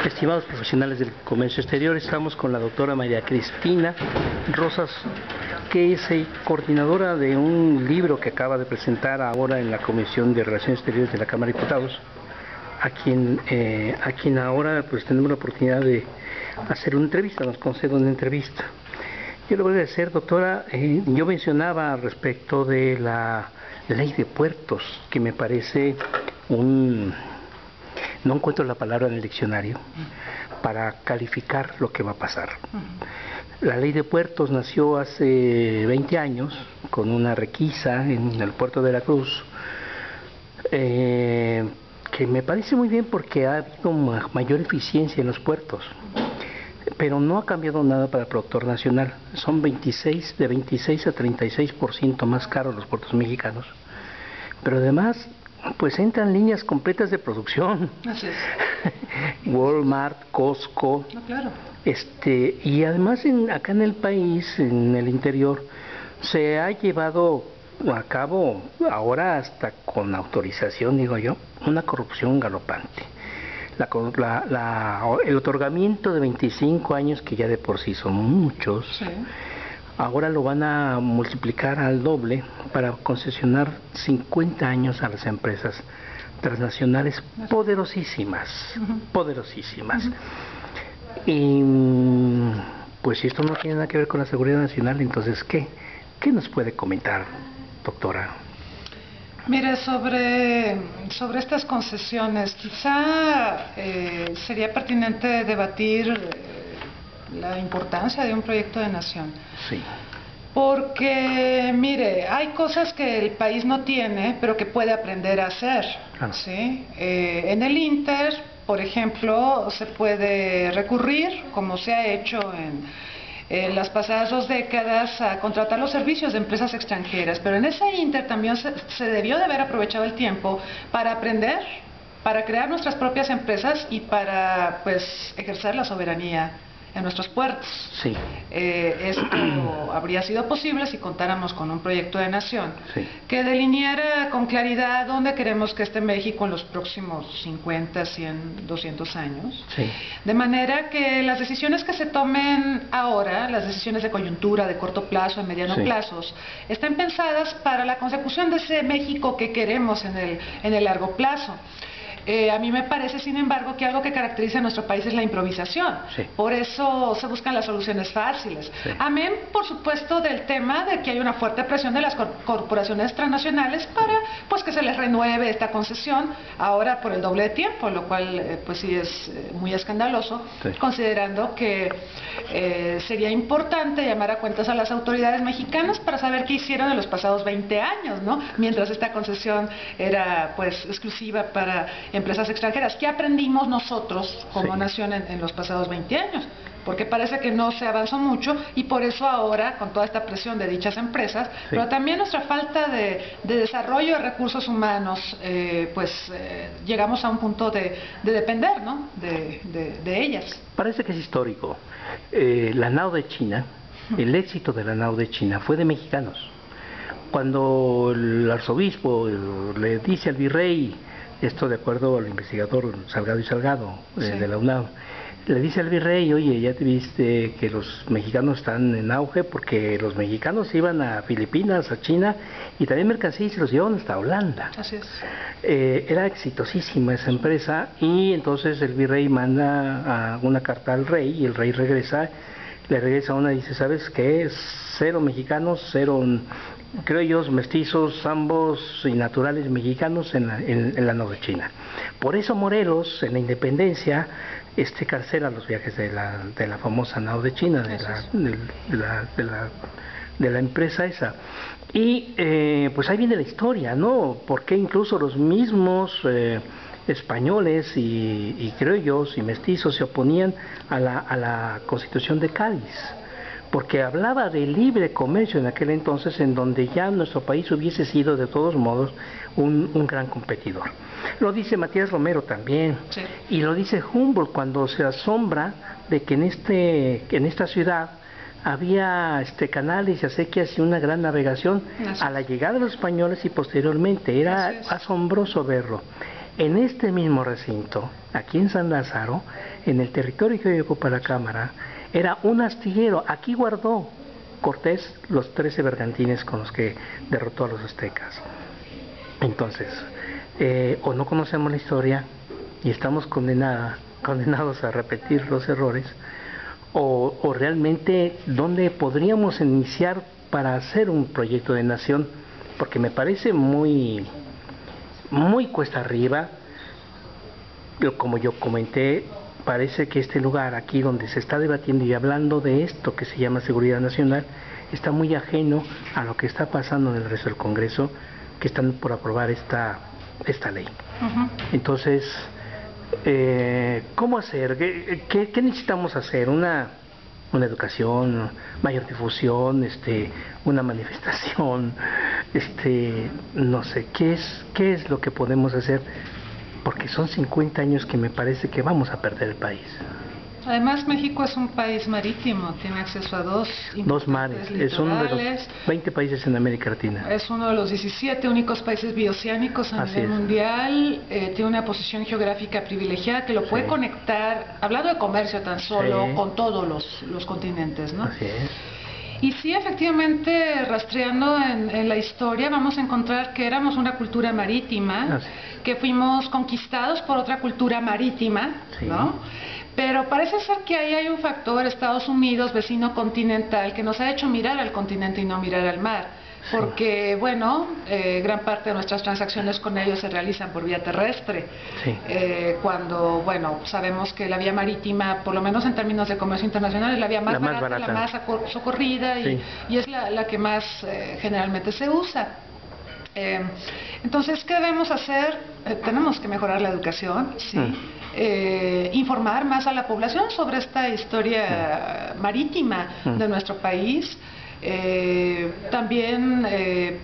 Estimados profesionales del comercio exterior, estamos con la doctora María Cristina Rosas, que es coordinadora de un libro que acaba de presentar ahora en la Comisión de Relaciones Exteriores de la Cámara de Diputados, a quien ahora pues tenemos la oportunidad de hacer una entrevista, nos concede una entrevista. Yo le voy a decir, doctora, yo mencionaba respecto de la ley de puertos, que me parece no encuentro la palabra en el diccionario para calificar lo que va a pasar. La ley de puertos nació hace 20 años con una requisa en el puerto de Veracruz, que me parece muy bien porque ha habido mayor eficiencia en los puertos, pero no ha cambiado nada para el productor nacional. Son de 26 a 36% más caros los puertos mexicanos, pero además pues entran líneas completas de producción. Así es. Walmart, Costco. No, claro. Y además acá en el país, en el interior, se ha llevado a cabo, ahora hasta con autorización, digo yo, una corrupción galopante. El otorgamiento de 25 años, que ya de por sí son muchos, sí, ahora lo van a multiplicar al doble para concesionar 50 años a las empresas transnacionales poderosísimas, poderosísimas. Y pues si esto no tiene nada que ver con la seguridad nacional, entonces ¿qué nos puede comentar, doctora? Mire, sobre estas concesiones, quizá sería pertinente debatir la importancia de un proyecto de nación. Sí. Porque, mire, hay cosas que el país no tiene, pero que puede aprender a hacer. Claro. ¿Sí? En el Inter, por ejemplo, se puede recurrir, como se ha hecho en las pasadas 2 décadas, a contratar los servicios de empresas extranjeras. Pero en ese Inter también se debió de haber aprovechado el tiempo para aprender, para crear nuestras propias empresas y para, pues, ejercer la soberanía en nuestros puertos. Sí. Esto habría sido posible si contáramos con un proyecto de nación, sí, que delineara con claridad dónde queremos que esté México en los próximos 50, 100, 200 años. Sí. De manera que las decisiones que se tomen ahora, las decisiones de coyuntura, de corto plazo, de mediano, sí, plazos, estén pensadas para la consecución de ese México que queremos en el largo plazo. A mí me parece, sin embargo, que algo que caracteriza a nuestro país es la improvisación. Sí. Por eso se buscan las soluciones fáciles. Sí. Amén, por supuesto, del tema de que hay una fuerte presión de las corporaciones transnacionales para, pues, que se les renueve esta concesión ahora por el doble de tiempo, lo cual, pues sí es muy escandaloso, sí, considerando que sería importante llamar a cuentas a las autoridades mexicanas para saber qué hicieron en los pasados 20 años, ¿no? Mientras esta concesión era, pues, exclusiva para empresas extranjeras. ¿Qué aprendimos nosotros como, sí, nación en los pasados 20 años? Porque parece que no se avanzó mucho y por eso ahora, con toda esta presión de dichas empresas, sí, pero también nuestra falta de desarrollo de recursos humanos, llegamos a un punto de depender, ¿no?, de ellas. Parece que es histórico. La NAO de China, el éxito de la NAO de China fue de mexicanos. Cuando el arzobispo le dice al virrey, esto de acuerdo al investigador Salgado y Salgado, sí, de la UNAM, le dice al virrey: oye, ya te viste que los mexicanos están en auge, porque los mexicanos iban a Filipinas, a China, y también mercancías se los llevaban hasta Holanda. Así es. Era exitosísima esa empresa, y entonces el virrey manda una carta al rey, y el rey le regresa una y dice: ¿sabes qué? 0 mexicanos, 0 criollos, mestizos, ambos y naturales mexicanos en la Nueva China. Por eso Morelos, en la independencia, carcela los viajes de la famosa NAO de China, de la empresa esa. Y pues ahí viene la historia, ¿no? Porque incluso los mismos españoles y criollos y mestizos se oponían a la Constitución de Cádiz, porque hablaba de libre comercio en aquel entonces, en donde ya nuestro país hubiese sido de todos modos un gran competidor. Lo dice Matías Romero también, sí, y lo dice Humboldt cuando se asombra de que en esta ciudad había canales y acequias y una gran navegación a la llegada de los españoles y posteriormente. Era asombroso verlo. En este mismo recinto, aquí en San Lázaro, en el territorio que hoy ocupa la Cámara, era un astillero. Aquí guardó Cortés los 13 bergantines con los que derrotó a los aztecas. Entonces, o no conocemos la historia y estamos condenados a repetir los errores, o realmente dónde podríamos iniciar para hacer un proyecto de nación, porque me parece muy cuesta arriba. Como yo comenté, parece que este lugar aquí donde se está debatiendo y hablando de esto que se llama seguridad nacional está muy ajeno a lo que está pasando en el resto del Congreso, que están por aprobar esta ley. Entonces, ¿cómo hacer? ¿Qué necesitamos hacer? Una educación, mayor difusión, una manifestación, no sé, ¿qué es lo que podemos hacer? Porque son 50 años que me parece que vamos a perder el país. Además, México es un país marítimo, tiene acceso a dos mares, es uno de los 20 países en América Latina. Es uno de los 17 únicos países bioceánicos a nivel mundial, tiene una posición geográfica privilegiada que lo puede conectar, hablando de comercio tan solo, con todos los continentes, ¿no? Así es. Y sí, efectivamente, rastreando en la historia, vamos a encontrar que éramos una cultura marítima, que fuimos conquistados por otra cultura marítima, ¿no? Pero parece ser que ahí hay un factor, Estados Unidos, vecino continental, que nos ha hecho mirar al continente y no mirar al mar. Porque, bueno, gran parte de nuestras transacciones con ellos se realizan por vía terrestre. Cuando, bueno, sabemos que la vía marítima, por lo menos en términos de comercio internacional, es la vía más barata, la más socorrida y es la que más generalmente se usa. Entonces, ¿qué debemos hacer? Tenemos que mejorar la educación, informar más a la población sobre esta historia marítima de nuestro país. También,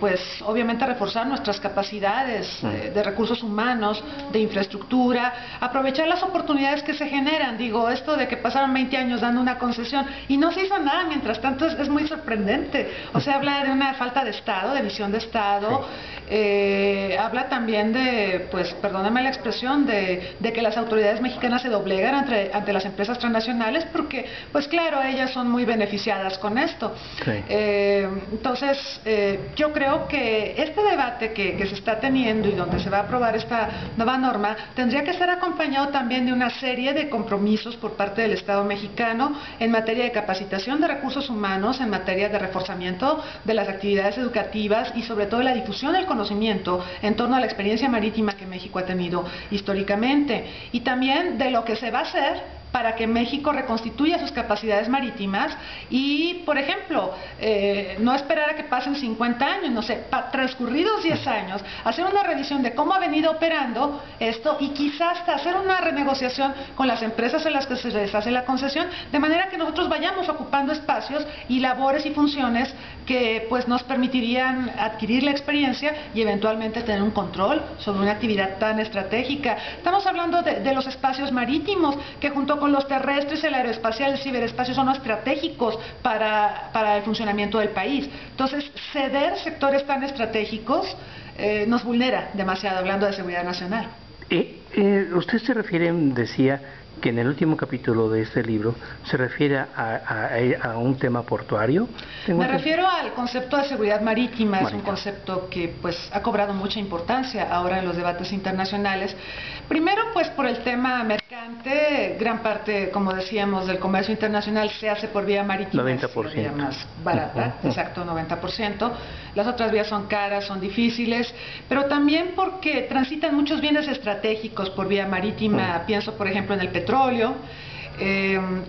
pues, obviamente reforzar nuestras capacidades de recursos humanos, de infraestructura, aprovechar las oportunidades que se generan. Digo, esto de que pasaron 20 años dando una concesión y no se hizo nada, mientras tanto es muy sorprendente. O sea, habla de una falta de Estado, de visión de Estado. Habla también de, pues, perdóname la expresión, de que las autoridades mexicanas se doblegan ante las empresas transnacionales porque, pues claro, ellas son muy beneficiadas con esto. Entonces, yo creo que este debate que se está teniendo y donde se va a aprobar esta nueva norma tendría que ser acompañado también de una serie de compromisos por parte del Estado mexicano en materia de capacitación de recursos humanos, en materia de reforzamiento de las actividades educativas y sobre todo la difusión del conocimiento en torno a la experiencia marítima que México ha tenido históricamente y también de lo que se va a hacer para que México reconstituya sus capacidades marítimas y, por ejemplo, no esperar a que pasen 50 años, no sé, transcurridos 10 años, hacer una revisión de cómo ha venido operando esto y quizás hasta hacer una renegociación con las empresas en las que se les hace la concesión, de manera que nosotros vayamos ocupando espacios y labores y funciones que pues nos permitirían adquirir la experiencia y eventualmente tener un control sobre una actividad tan estratégica. Estamos hablando de los espacios marítimos, que junto con los terrestres, el aeroespacial, el ciberespacio son estratégicos para el funcionamiento del país. Entonces, ceder sectores tan estratégicos nos vulnera demasiado, hablando de seguridad nacional. Usted se refiere, decía, que en el último capítulo de este libro se refiere a un tema portuario. Me refiero al concepto de seguridad marítima. Es un concepto que pues ha cobrado mucha importancia ahora en los debates internacionales. Primero, pues por el tema mercante, gran parte, como decíamos, del comercio internacional se hace por vía marítima, 90%. Es la vía más barata, exacto, 90%. Las otras vías son caras, son difíciles, pero también porque transitan muchos bienes estratégicos por vía marítima. Pienso, por ejemplo, en el petróleo.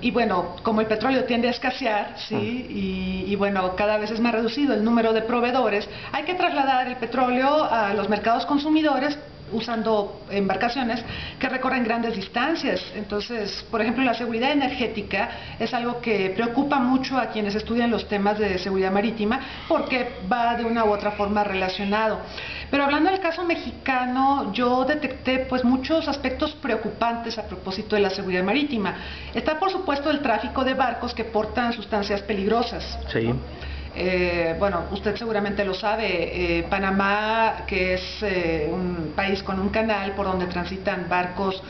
Y bueno, como el petróleo tiende a escasear, y bueno, cada vez es más reducido el número de proveedores, hay que trasladar el petróleo a los mercados consumidores usando embarcaciones que recorren grandes distancias. Entonces, por ejemplo, la seguridad energética es algo que preocupa mucho a quienes estudian los temas de seguridad marítima porque va de una u otra forma relacionado. Pero hablando del caso mexicano, yo detecté pues muchos aspectos preocupantes a propósito de la seguridad marítima. Está, por supuesto, el tráfico de barcos que portan sustancias peligrosas. Sí. Bueno, usted seguramente lo sabe, Panamá, que es un país con un canal por donde transitan barcos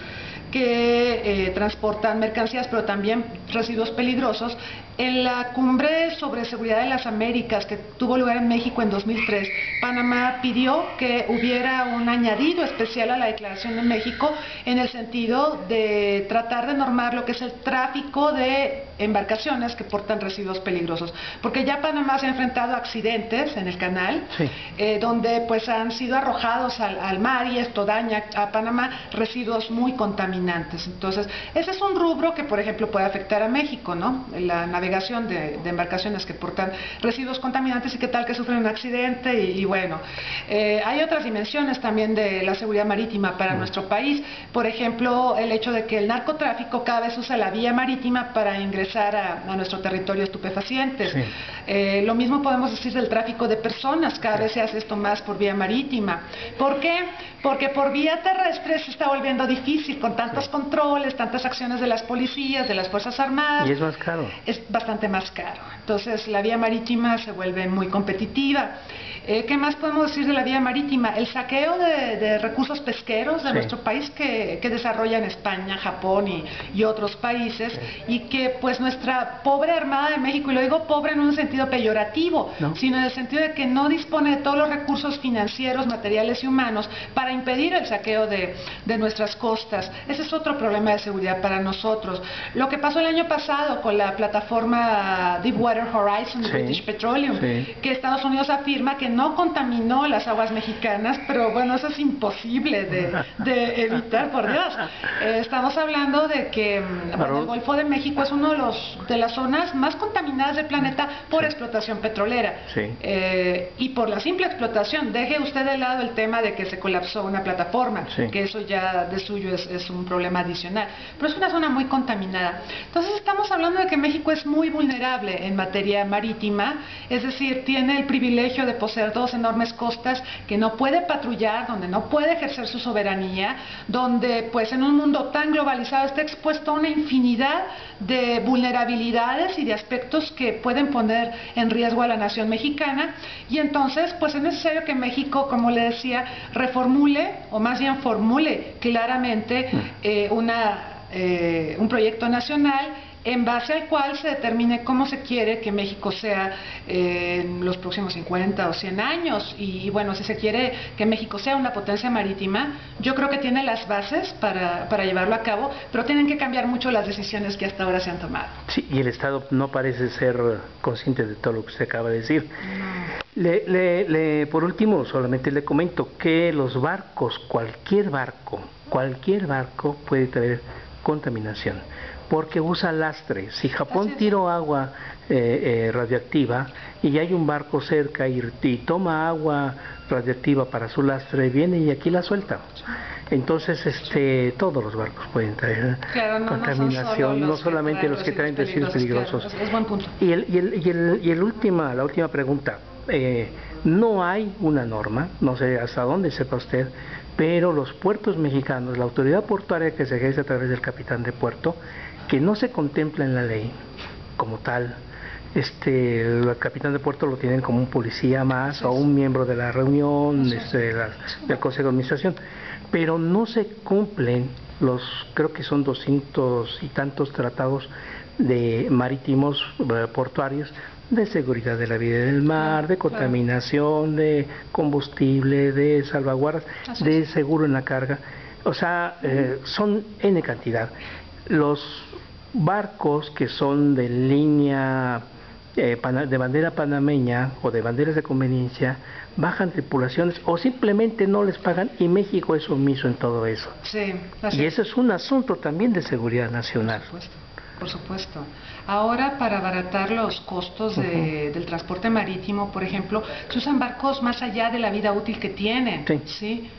que transportan mercancías, pero también residuos peligrosos. En la cumbre sobre seguridad de las Américas que tuvo lugar en México en 2003, Panamá pidió que hubiera un añadido especial a la Declaración de México en el sentido de tratar de normar lo que es el tráfico de embarcaciones que portan residuos peligrosos, porque ya Panamá se ha enfrentado a accidentes en el canal, Sí. donde pues han sido arrojados al mar, y esto daña a Panamá residuos muy contaminantes. Entonces, ese es un rubro que, por ejemplo, puede afectar a México, ¿no? La navegación de embarcaciones que portan residuos contaminantes, y qué tal que sufren un accidente, y bueno, hay otras dimensiones también de la seguridad marítima para nuestro país. Por ejemplo, el hecho de que el narcotráfico cada vez usa la vía marítima para ingresar a nuestro territorio estupefacientes. Sí. Lo mismo podemos decir del tráfico de personas, cada vez se hace esto más por vía marítima. ¿Por qué? Porque por vía terrestre se está volviendo difícil con tantos controles, tantas acciones de las policías, de las Fuerzas Armadas. Y es más caro. Es bastante más caro. Entonces la vía marítima se vuelve muy competitiva. ¿Qué más podemos decir de la vía marítima? El saqueo de recursos pesqueros de nuestro país que desarrollan España, Japón y otros países, y que pues nuestra pobre Armada de México, y lo digo pobre en un sentido peyorativo, sino en el sentido de que no dispone de todos los recursos financieros, materiales y humanos para impedir el saqueo de nuestras costas. Ese es otro problema de seguridad para nosotros. Lo que pasó el año pasado con la plataforma Deepwater Horizon de British Petroleum, que Estados Unidos afirma que no contaminó las aguas mexicanas, pero bueno, eso es imposible de evitar, por Dios. Estamos hablando de que bueno, el Golfo de México es uno de las zonas más contaminadas del planeta por explotación petrolera. Y por la simple explotación. Deje usted de lado el tema de que se colapsó una plataforma, que eso ya de suyo es un problema adicional, pero es una zona muy contaminada. Entonces estamos hablando de que México es muy vulnerable en materia marítima, es decir, tiene el privilegio de poseer dos enormes costas que no puede patrullar, donde no puede ejercer su soberanía, donde pues en un mundo tan globalizado está expuesto a una infinidad de vulnerabilidades y de aspectos que pueden poner en riesgo a la nación mexicana. Y entonces pues es necesario que México, como le decía, reformule, o más bien formule claramente un proyecto nacional en base al cual se determine cómo se quiere que México sea en los próximos 50 o 100 años. Y bueno, si se quiere que México sea una potencia marítima, yo creo que tiene las bases para llevarlo a cabo, pero tienen que cambiar mucho las decisiones que hasta ahora se han tomado. Sí, y el Estado no parece ser consciente de todo lo que usted acaba de decir. Por último, solamente le comento que los barcos, cualquier barco puede traer contaminación, porque usa lastre. Si Japón tiró agua radioactiva y hay un barco cerca y toma agua radioactiva para su lastre, viene y aquí la suelta. Entonces, todos los barcos pueden traer contaminación, no solamente los que traen residuos peligrosos. Claro, es buen punto. La última pregunta. No hay una norma, no sé hasta dónde sepa usted, pero los puertos mexicanos, la autoridad portuaria que se ejerce a través del capitán de puerto, que no se contempla en la ley como tal, el capitán de puerto lo tienen como un policía más o un miembro de la reunión del Consejo de Administración, pero no se cumplen creo que son 200 y tantos tratados de marítimos portuarios, de seguridad de la vida del mar, de contaminación, de combustible, de salvaguardas, de seguro en la carga. O sea, son N cantidad. Los barcos que son de línea de bandera panameña o de banderas de conveniencia, bajan tripulaciones o simplemente no les pagan, y México es omiso en todo eso. Sí, y eso es un asunto también de seguridad nacional. Por supuesto. Ahora, para abaratar los costos del transporte marítimo, por ejemplo, se usan barcos más allá de la vida útil que tienen. ¿Sí?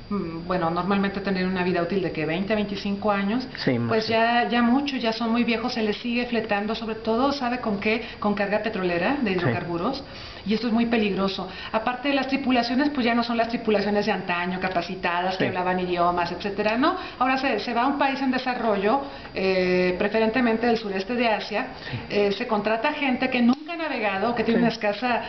Bueno, normalmente tener una vida útil de que 20 a 25 años, pues ya mucho, ya son muy viejos, se les sigue fletando, sobre todo, ¿sabe con qué? Con carga petrolera de hidrocarburos. Y esto es muy peligroso. Aparte de las tripulaciones, pues ya no son las tripulaciones de antaño, capacitadas, que hablaban idiomas, etcétera, ¿no? Ahora se va a un país en desarrollo, preferentemente del sureste sureste de Asia, se contrata gente que nunca ha navegado, que tiene una escasa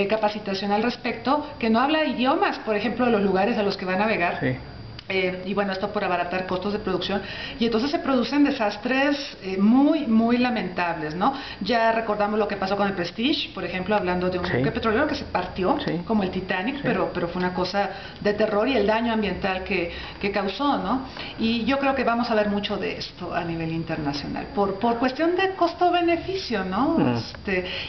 capacitación al respecto, que no habla idiomas, por ejemplo, de los lugares a los que va a navegar. Y bueno, esto por abaratar costos de producción, y entonces se producen desastres muy lamentables, ¿no? Ya recordamos lo que pasó con el Prestige, por ejemplo, hablando de un buque petrolero que se partió, como el Titanic, pero fue una cosa de terror, y el daño ambiental que causó, ¿no? Y yo creo que vamos a ver mucho de esto a nivel internacional, por cuestión de costo-beneficio, ¿no?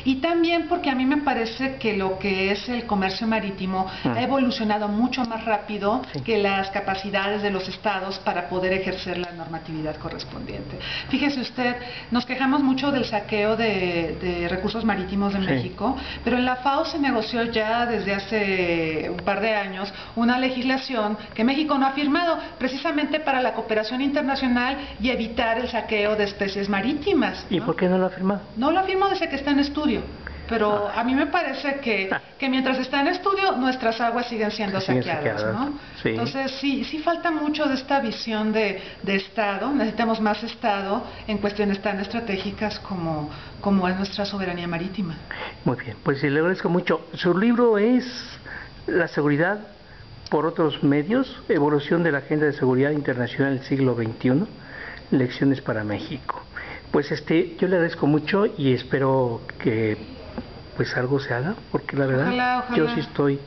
Y también porque a mí me parece que lo que es el comercio marítimo ha evolucionado mucho más rápido que las capacidades de los estados para poder ejercer la normatividad correspondiente. Fíjese usted, nos quejamos mucho del saqueo de recursos marítimos de México, pero en la FAO se negoció ya desde hace un par de años una legislación que México no ha firmado, precisamente para la cooperación internacional y evitar el saqueo de especies marítimas, ¿no? ¿Y por qué no lo ha firmado? No lo ha firmado desde que está en estudio. Pero a mí me parece que mientras está en estudio, nuestras aguas siguen siendo saqueadas, ¿no? Entonces, sí falta mucho de esta visión de Estado. Necesitamos más Estado en cuestiones tan estratégicas como es nuestra soberanía marítima. Muy bien, pues le agradezco mucho. Su libro es La seguridad por otros medios, evolución de la agenda de seguridad internacional del siglo XXI, lecciones para México. Pues yo le agradezco mucho y espero que pues algo se haga, porque la verdad ojalá. yo sí estoy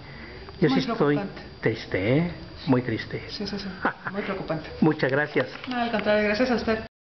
triste, muy triste. Sí, muy preocupante. Muchas gracias. No, al contrario, gracias a usted.